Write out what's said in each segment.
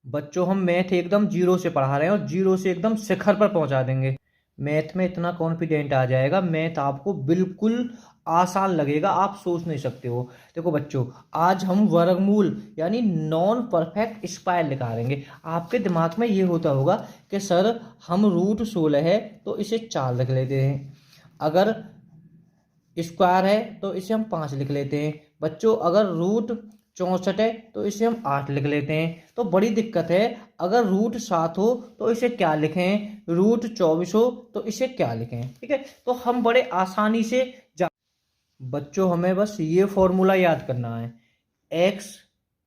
बच्चों हम मैथ एकदम जीरो से पढ़ा रहे हैं और जीरो से एकदम शिखर पर पहुंचा देंगे। मैथ में इतना कॉन्फिडेंट आ जाएगा, मैथ आपको बिल्कुल आसान लगेगा, आप सोच नहीं सकते हो। देखो बच्चों, आज हम वर्गमूल यानी नॉन परफेक्ट स्क्वायर निकालेंगे। आपके दिमाग में ये होता होगा कि सर हम रूट 16 है तो इसे 4 लिख लेते हैं, अगर स्क्वायर है तो इसे हम 5 लिख लेते हैं। बच्चों अगर रूट 64 है तो इसे हम 8 लिख लेते हैं। तो बड़ी दिक्कत है, अगर रूट 7 हो तो इसे क्या लिखें, रूट 24 हो तो इसे क्या लिखें। ठीक है, तो हम बड़े आसानी से बच्चों हमें बस ये फॉर्मूला याद करना है, एक्स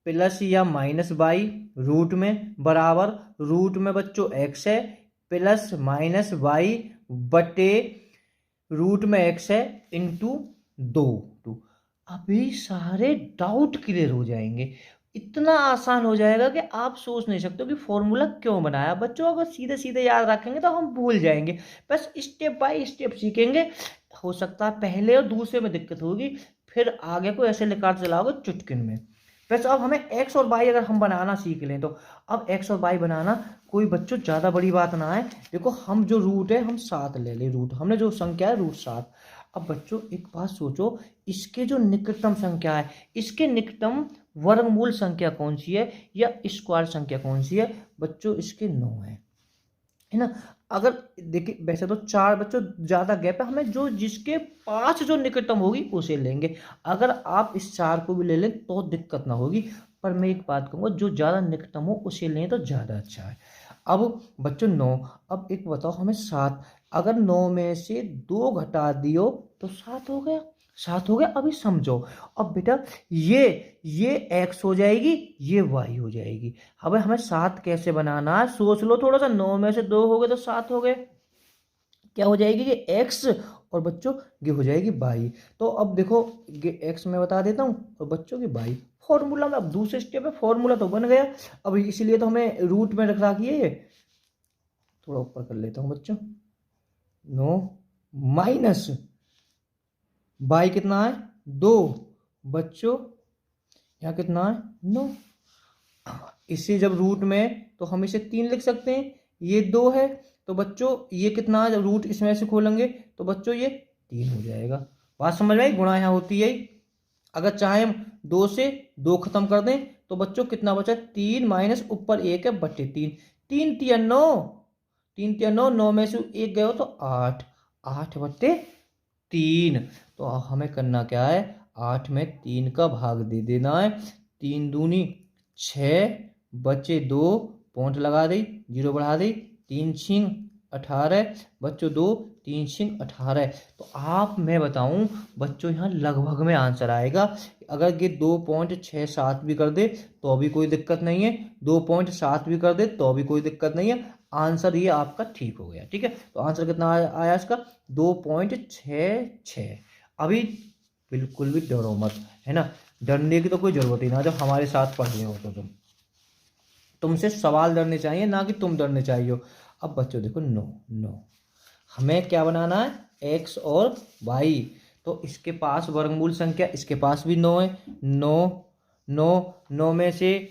प्लस या माइनस वाई रूट में बराबर, रूट में बच्चों एक्स है प्लस माइनस वाई बटे रूट में एक्स है इंटू 2। अभी सारे डाउट क्लियर हो जाएंगे, इतना आसान हो जाएगा कि आप सोच नहीं सकते कि फॉर्मूला क्यों बनाया। बच्चों अगर सीधे सीधे याद रखेंगे तो हम भूल जाएंगे, बस स्टेप बाय स्टेप सीखेंगे। हो सकता है पहले और दूसरे में दिक्कत होगी, फिर आगे को ऐसे निकाल चलाओगे चुटकिन में। वैसे अब हमें एक्स और वाई अगर हम बनाना सीख लें तो अब एक्स और वाई बनाना कोई बच्चों ज़्यादा बड़ी बात ना है। देखो हम जो रूट है हम 7 ले ले, रूट हमने जो संख्या है रूट 7। अब बच्चों एक बात सोचो, इसके जो निकटतम संख्या है, इसके निकटतम वर्गमूल संख्या कौन सी है या स्क्वायर संख्या कौन सी है। बच्चों इसके 9 है ना। अगर देखिए वैसे तो 4 बच्चों ज़्यादा गैप है, हमें जो जिसके 5 जो निकटतम होगी उसे लेंगे। अगर आप इस 4 को भी ले लें तो दिक्कत ना होगी, पर मैं एक बात कहूँगा जो ज़्यादा निकटतम हो उसे लें तो ज़्यादा अच्छा है। अब बच्चों 9, अब एक बताओ हमें 7, अगर 9 में से 2 घटा दियो तो 7 हो गया, 7 हो गया। अभी समझो, अब बेटा ये एक्स हो जाएगी, ये वाई हो जाएगी। अब हमें 7 कैसे बनाना है सोच लो थोड़ा सा, 9 में से 2 हो गए तो 7 हो गए, क्या हो जाएगी ये एक्स, और बच्चों ये हो जाएगी बाई। तो अब देखो ये एक्स में बता देता हूँ और बच्चों की बाई। फॉर्मूला में अब दूसरे स्टेप में फॉर्मूला तो बन गया, अब इसीलिए तो हमें रूट में रख रखी है ये। थोड़ा ऊपर कर लेता हूँ बच्चों, 9 माइनस बाई कितना है 2, बच्चों यहाँ कितना है 9। इसे जब रूट में तो हम इसे 3 लिख सकते हैं, ये 2 है तो बच्चों ये कितना है, जब रूट इसमें से खोलेंगे तो बच्चों ये 3 हो जाएगा। बात समझ में आई, गुणा यहाँ होती है। अगर चाहे हम 2 से 2 खत्म कर दें तो बच्चों कितना बचा, 3 माइनस ऊपर 1 है बटे 3, 3 तिया 9, 3 तिया 9, 9 में से 1 गए हो तो 8, 8 बटे 3। तो हमें करना क्या है, 8 में 3 का भाग दे देना है, 3 दूनी 6 बचे 2, पॉइंट लगा दी, 0 बढ़ा दी, 3 छिंग 18 बच्चों 2, 3 छिंग 18। तो आप मैं बताऊं बच्चों यहाँ लगभग में आंसर आएगा। अगर ये 2.67 भी कर दे तो भी कोई दिक्कत नहीं है, 2.7 भी कर दे तो भी कोई दिक्कत नहीं है, आंसर ये आपका ठीक हो गया। ठीक है, तो आंसर कितना आया इसका, 2.66। अभी बिल्कुल भी डरो मत, है ना, डरने की तो कोई जरूरत ही ना, जब हमारे साथ पढ़ रहे हो तो तुमसे सवाल डरने चाहिए ना कि तुम डरने चाहिए। अब बच्चों देखो 9, 9 हमें क्या बनाना है, एक्स और वाई। तो इसके पास वर्गमूल संख्या, इसके पास भी 9 है, 9 9 9 में से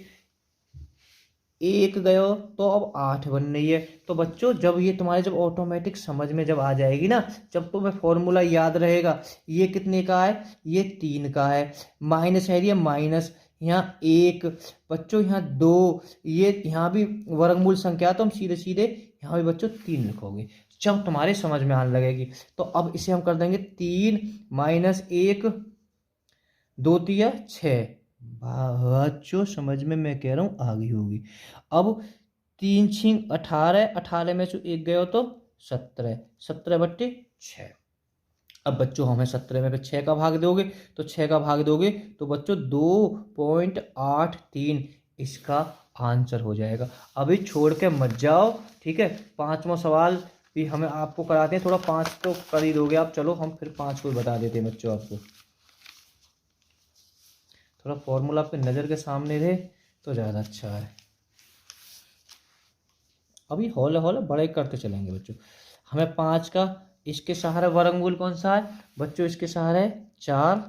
1 गयो तो अब 8 बन रही है। तो बच्चों जब ये तुम्हारे जब ऑटोमेटिक समझ में जब आ जाएगी ना, जब तुम्हें फॉर्मूला याद रहेगा, ये कितने का है, ये 3 का है, माइनस है ये माइनस, यहाँ 1 बच्चों यहाँ 2, ये यहाँ भी वर्गमूल संख्या तो हम सीधे सीधे यहाँ भी बच्चों 3 लिखोगे जब तुम्हारे समझ में आने लगेगी। तो अब इसे हम कर देंगे 3 माइनस 1, 2 तिया 6। बच्चों समझ में मैं कह रहा हूँ आ गई होगी। अब 3 छिंग 18, 18 में से 1 गए हो तो 17, 17 बट्टे 6। अब बच्चों हमें 17 में 6 का भाग दोगे तो 6 का भाग दोगे तो बच्चों 2.83 इसका आंसर हो जाएगा। अभी छोड़ के मत जाओ, ठीक है, 5वां सवाल भी हमें आपको कराते हैं, थोड़ा 5 तो कर ही दोगे आप, चलो हम फिर 5 को बता देते हैं बच्चों आपको। थोड़ा फॉर्मूला आपके नज़र के सामने रहे तो ज़्यादा अच्छा है। अभी हौले हौले बड़े करते चलेंगे बच्चों। हमें 5 का, इसके सहारे वर्गमूल कौन सा है बच्चों, इसके सहारे 4,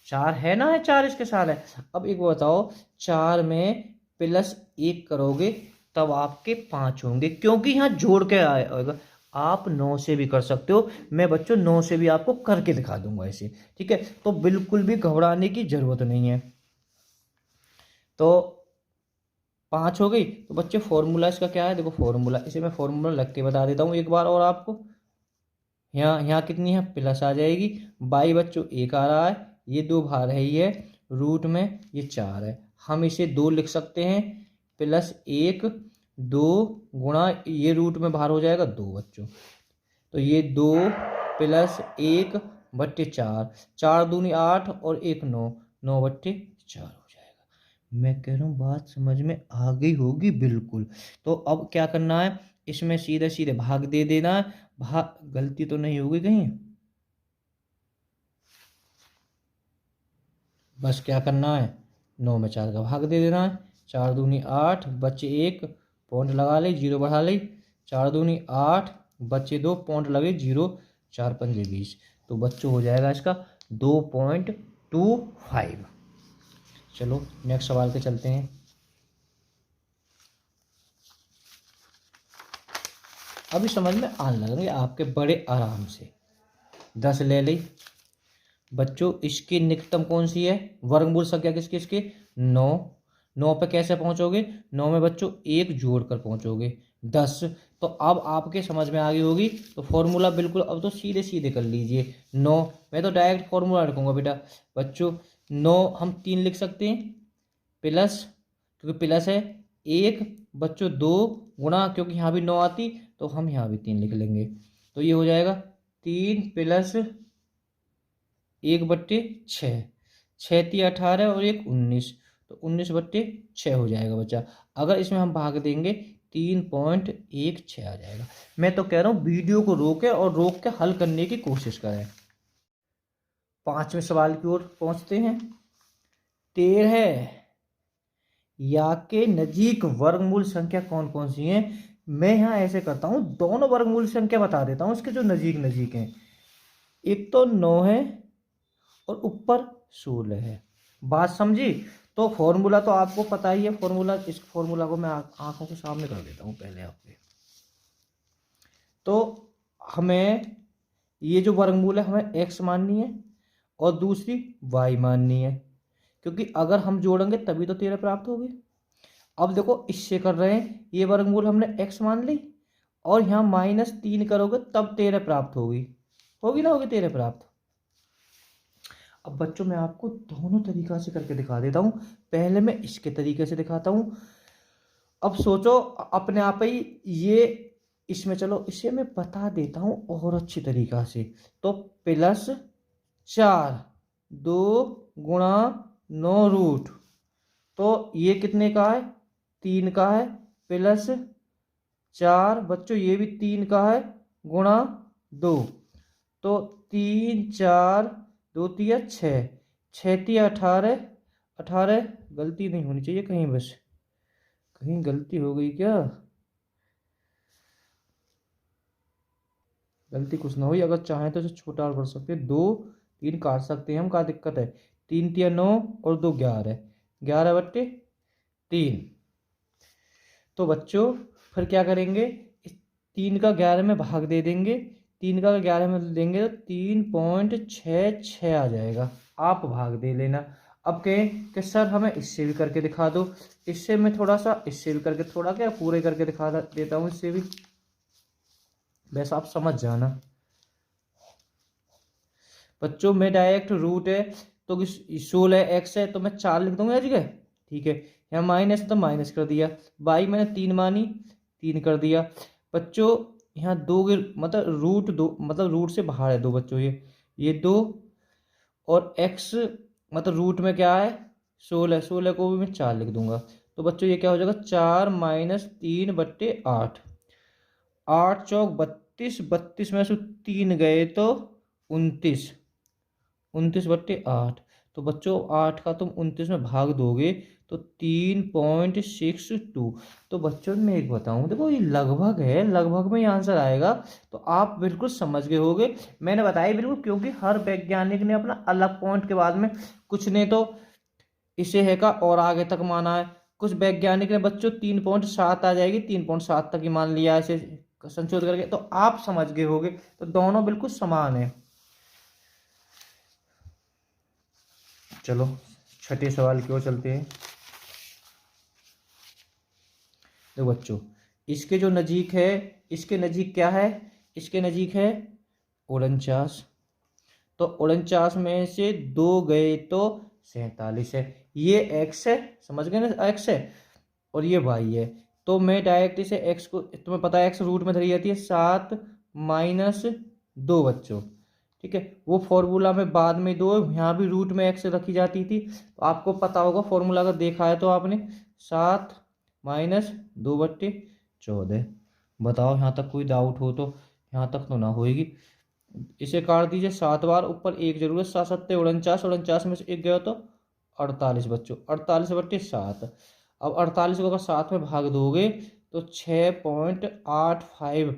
4 है ना, है 4 इसके सहारे। अब एक बताओ 4 में प्लस 1 करोगे तब आपके 5 होंगे, क्योंकि यहाँ जोड़ के आएगा। आप 9 से भी कर सकते हो, मैं बच्चों 9 से भी आपको करके दिखा दूंगा ऐसे, ठीक है। तो बिल्कुल भी घबराने की जरूरत नहीं है। तो 5 हो गई। तो बच्चे फॉर्मूला इसका क्या है, देखो फॉर्मूला, इसे मैं फॉर्मूला लग के बता देता हूँ एक बार और आपको। यहाँ यहाँ कितनी है, प्लस आ जाएगी। बाई बच्चों 1 आ रहा है, ये 2 बाहर है, ही है रूट में, ये 4 है। हम इसे 2 लिख सकते हैं, +1 2 गुणा, ये रूट में बाहर हो जाएगा 2 बच्चों। तो ये 2 + 1 बट्टे 4, 4 दूनी 8 और 1 9, 9 बट्टे 4 हो जाएगा। मैं कह रहा हूँ बात समझ में आ गई होगी बिल्कुल। तो अब क्या करना है, इसमें सीधे सीधे भाग दे देना है। भाग, गलती तो नहीं होगी कहीं, बस क्या करना है, 9 में 4 का भाग दे देना है। 4 दूनी 8 बच्चे 1, पॉइंट लगा ले, 0 बढ़ा ले। 4 दूनी 8 बच्चे 2, पॉइंट लगे 0, 4 पंजे 20। तो बच्चों हो जाएगा इसका 2.25। चलो नेक्स्ट सवाल पे चलते हैं। अभी समझ में आने लगेंगे आपके बड़े आराम से। 10 ले ली बच्चों, इसकी निकटतम कौन सी है, वर्गमूल संख्या किसकी, इसकी 9। 9 पे कैसे पहुंचोगे, 9 में बच्चों 1 जोड़कर पहुंचोगे 10। तो अब आपके समझ में आ गई होगी। तो फॉर्मूला बिल्कुल अब तो सीधे सीधे कर लीजिए। 9, मैं तो डायरेक्ट फॉर्मूला रखूंगा बेटा। बच्चों 9 हम 3 लिख सकते हैं, प्लस, क्योंकि प्लस है 1 बच्चों 2 गुणा, क्योंकि यहाँ भी 9 आती तो हम यहाँ भी 3 लिख लेंगे। तो ये हो जाएगा 3 + 1 बट्टे 6, 6 × 18 और 1 19, तो 19 बट्टे 6 हो जाएगा बच्चा। अगर इसमें हम भाग देंगे 3.16 आ जाएगा। मैं तो कह रहा हूँ वीडियो को रोक के हल करने की कोशिश करें। 5वें सवाल की ओर पहुंचते हैं। 13 या के नजीक वर्गमूल संख्या कौन कौन सी हैं। मैं यहाँ ऐसे करता हूँ, दोनों वर्गमूल संख्या बता देता हूँ इसके जो नजीक नजीक हैं। एक तो 9 है और ऊपर 16 है। बात समझी। तो फॉर्मूला तो आपको पता ही है, फॉर्मूला, इस फॉर्मूला को मैं आंखों के सामने कर देता हूँ पहले आपके। तो हमें ये जो वर्गमूल है हमें x माननी है और दूसरी y माननी है, क्योंकि अगर हम जोड़ेंगे तभी तो 13 प्राप्त होगी। अब देखो इससे कर रहे हैं, ये वर्गमूल हमने x मान ली और यहाँ -3 करोगे तब 13 प्राप्त होगी, होगी ना, होगी 13 प्राप्त। अब बच्चों मैं आपको दोनों तरीका से करके दिखा देता हूँ। पहले मैं इसके तरीके से दिखाता हूँ। अब सोचो अपने आप ही ये, इसमें चलो इसे मैं बता देता हूँ और अच्छी तरीका से। तो +4 2 गुणा 9 रूट, तो ये कितने का है, 3 का है, +4 बच्चों ये भी 3 का है, गुणा 2, तो 3 4 2 3 6, 6 3 18, 18, गलती नहीं होनी चाहिए कहीं, बस कहीं गलती हो गई क्या, गलती कुछ ना हुई। अगर चाहें तो इसे छोटा और कर सकते हैं, 2 3 काट सकते हैं हम, क्या दिक्कत है। 3 3 9 और 2 11, 11 बट्टे 3। तो बच्चों फिर क्या करेंगे, इस 3 का 11 में भाग दे देंगे, 3 का 11 में देंगे तो 3.66 आ जाएगा। आप भाग दे लेना। अब कहें कि सर हमें इससे भी करके दिखा दो, इससे मैं थोड़ा सा, इससे भी करके थोड़ा क्या पूरे करके दिखा देता हूँ इससे भी, वैसा आप समझ जाना। बच्चों में डायरेक्ट रूट है तो 16x है तो मैं 4 लिख दूंगा जगह, ठीक है। यहाँ माइनस तो माइनस कर दिया, बाई मैंने 3 मानी, 3 कर दिया। बच्चों यहाँ 2 मतलब रूट 2, मतलब रूट से बाहर है 2 बच्चों, ये 2 और x मतलब रूट में क्या है 16, 16 को भी मैं 4 लिख दूंगा। तो बच्चों ये क्या हो जाएगा, 4 - 3 बट्टे 8, 8 चौक 32, 32 में से 3 गए तो 29, 29 बट्टे 8। तो बच्चों 8 का तुम 29 में भाग दोगे तो 3.62। तो बच्चों मैं एक बताऊं, देखो ये लगभग है, लगभग में ये आंसर आएगा। तो आप बिल्कुल समझ गए होगे, मैंने बताया बिल्कुल, क्योंकि हर वैज्ञानिक ने अपना अलग पॉइंट के बाद में, कुछ ने तो इसे है का और आगे तक माना है, कुछ वैज्ञानिक ने बच्चों 3.7 आ जाएगी, 3.7 तक ही मान लिया ऐसे संशोधित करके, तो आप समझ गए होगे। तो दोनों बिल्कुल समान है। चलो छठे सवाल की ओर चलते हैं। देखो बच्चों, इसके जो नजीक है, इसके नजीक क्या है, इसके नजीक है 49। तो 49 में से 2 गए तो 47 है। ये x है, समझ गए ना, x है, और ये y है। तो मैं डायरेक्ट इसे x को, तुम्हें पता है x रूट में धरी जाती है 7 माइनस 2 बच्चों। ठीक है, वो फॉर्मूला में बाद में 2, यहाँ भी रूट में x रखी जाती थी। तो आपको पता होगा फॉर्मूला, अगर देखा है तो आपने, 7 माइनस 2/14। बताओ यहाँ तक कोई डाउट हो तो, यहाँ तक तो ना होएगी। इसे काट दीजिए 7 बार, ऊपर एक जरूर है, 7 7 49, 49 में से एक गया तो 48 बच्चों, 48/7। अब 48 को अगर 7 में भाग दोगे तो 6.85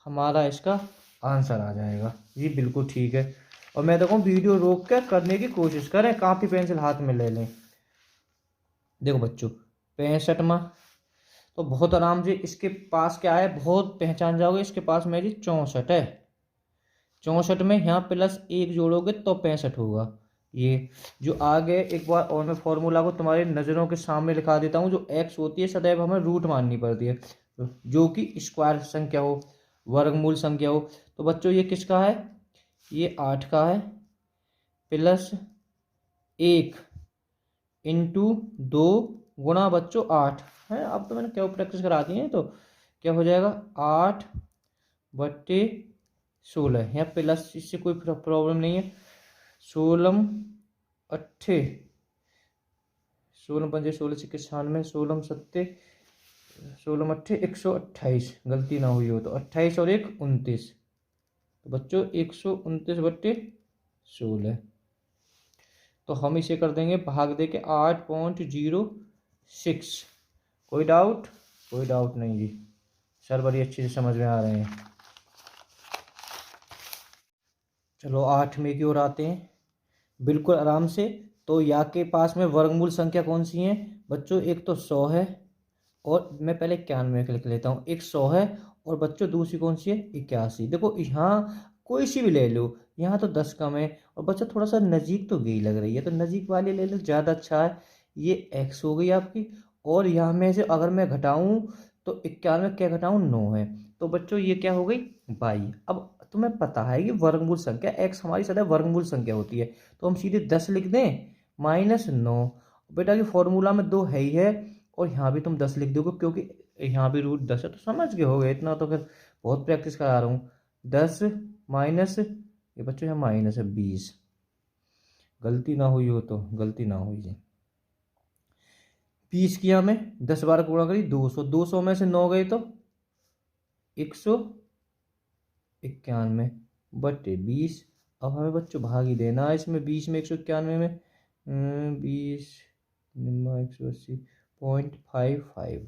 हमारा इसका आंसर आ जाएगा। ये बिल्कुल ठीक है। और मैं देखो वीडियो रोक कर करने की कोशिश करें, कापी पेंसिल हाथ में ले लें। देखो बच्चों 65वां, तो बहुत आराम से इसके पास क्या है, बहुत पहचान जाओगे, इसके पास मेरी 64 है। 64 में यहाँ +1 जोड़ोगे तो 65 होगा। ये जो आगे, एक बार और मैं फॉर्मूला को तुम्हारी नज़रों के सामने लिखा देता हूँ। जो x होती है सदैव हमें रूट माननी पड़ती है, जो कि स्क्वायर संख्या हो, वर्गमूल संख्या हो। तो बच्चों ये किसका है, ये 8 का है, +1 इंटू 2 गुणा बच्चों 8 है। अब तो मैंने क्या प्रैक्टिस करा दी है, तो क्या हो जाएगा 8/16। यहाँ प्लस, इससे कोई प्रॉब्लम नहीं है। 16 अट्ठे 16 पंजे 16 सिक्के 96, 16 सत्ते 16 अट्ठे 128, गलती ना हुई हो तो 28 और 1 29। तो बच्चों 129/16। तो हम इसे कर देंगे भाग दे के 8.06। कोई डाउट, कोई डाउट नहीं जी, सर बड़ी अच्छी से समझ में आ रहे हैं। चलो 8वें की ओर आते हैं, बिल्कुल आराम से। तो या के पास में वर्गमूल संख्या कौन सी है बच्चों, एक तो 100 है, और मैं पहले 91 लिख लेता हूँ। एक 100 है, और बच्चों दूसरी कौन सी है 81। देखो यहाँ कोई सी भी ले लो, यहाँ तो 10 कम है, और बच्चों थोड़ा सा नज़ीक तो गई लग रही है, तो नज़ीक वाली ले लो, ज़्यादा अच्छा है। ये x हो गई आपकी, और यहाँ में से अगर मैं घटाऊँ तो 91 में क्या घटाऊँ, 9 है। तो बच्चों ये क्या हो गई 22। अब तुम्हें पता है कि वर्गमूल संख्या x हमारी सदैव वर्गमूल संख्या होती है, तो हम सीधे 10 लिख दें -9। बेटा कि फॉर्मूला में 2 है ही है, और यहाँ भी तुम 10 लिख दोगे, क्योंकि यहाँ भी रूट 10 है। तो समझ गए होगे, इतना तो फिर बहुत प्रैक्टिस करा रहा हूँ। 10 माइनस, ये बच्चों यहाँ माइनस है 20, गलती ना हुई हो तो, गलती ना हुई जी। 20 किया में 10 बार गुणा करी 200, 200 में से 9 गए तो 191/20। अब हमें बच्चों भाग ही देना है इसमें, 20 में 191 में 20 180.55,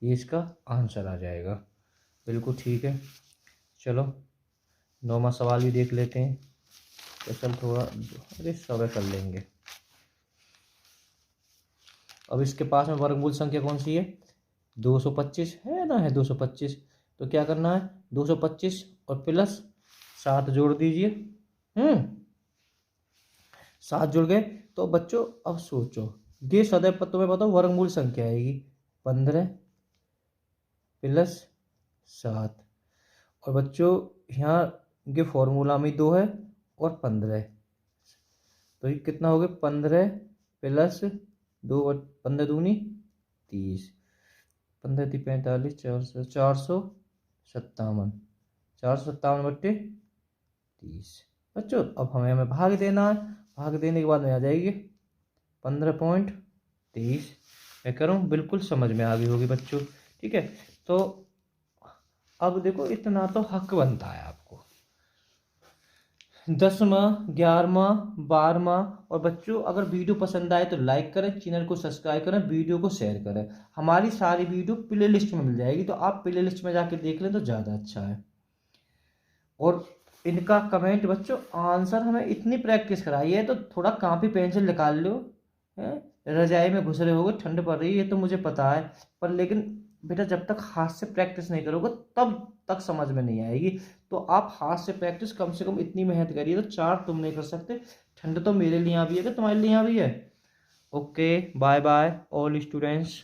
ये इसका आंसर आ जाएगा। बिल्कुल ठीक है। चलो 9वां सवाल भी देख लेते हैं। तो चल थोड़ा, अरे सब कर लेंगे। अब इसके पास में वर्गमूल संख्या कौन सी है, 225 है ना, है 225। तो क्या करना है, 225 और +7 जोड़ दीजिए। 7 जुड़ गए। तो बच्चों अब सोचो, ये सदैव तुम्हें पता वर्गमूल संख्या आएगी, 15 +7। और बच्चों यहाँ के फॉर्मूला में 2 है और 15, तो ये कितना हो गया 15 + 2, 15 दूनी 30, 15 × 45, 457, 457/30। बच्चों अब हमें भाग देना है, भाग देने के बाद में आ जाएगी 15.23। मैं करूँ, बिल्कुल समझ में आ गई होगी बच्चों। ठीक है, तो अब देखो इतना तो हक बनता है आपको। 10वां 11वां 12वां। और बच्चों अगर वीडियो पसंद आए तो लाइक करें, चैनल को सब्सक्राइब करें, वीडियो को शेयर करें। हमारी सारी वीडियो प्ले लिस्ट में मिल जाएगी, तो आप प्ले लिस्ट में जाके देख लें तो ज़्यादा अच्छा है। और इनका कमेंट बच्चों, आंसर हमें इतनी प्रैक्टिस कराई है तो थोड़ा कॉपी पेंसिल निकाल लो है, रजाई में घुस रहे होगे, ठंड पड़ रही है, ये तो मुझे पता है, पर लेकिन बेटा जब तक हाथ से प्रैक्टिस नहीं करोगे तब तक समझ में नहीं आएगी। तो आप हाथ से प्रैक्टिस कम से कम इतनी मेहनत करिए, तो 4 तुम नहीं कर सकते। ठंड तो मेरे लिए यहाँ भी है कि तुम्हारे लिए यहाँ भी है। Okay, bye bye all students.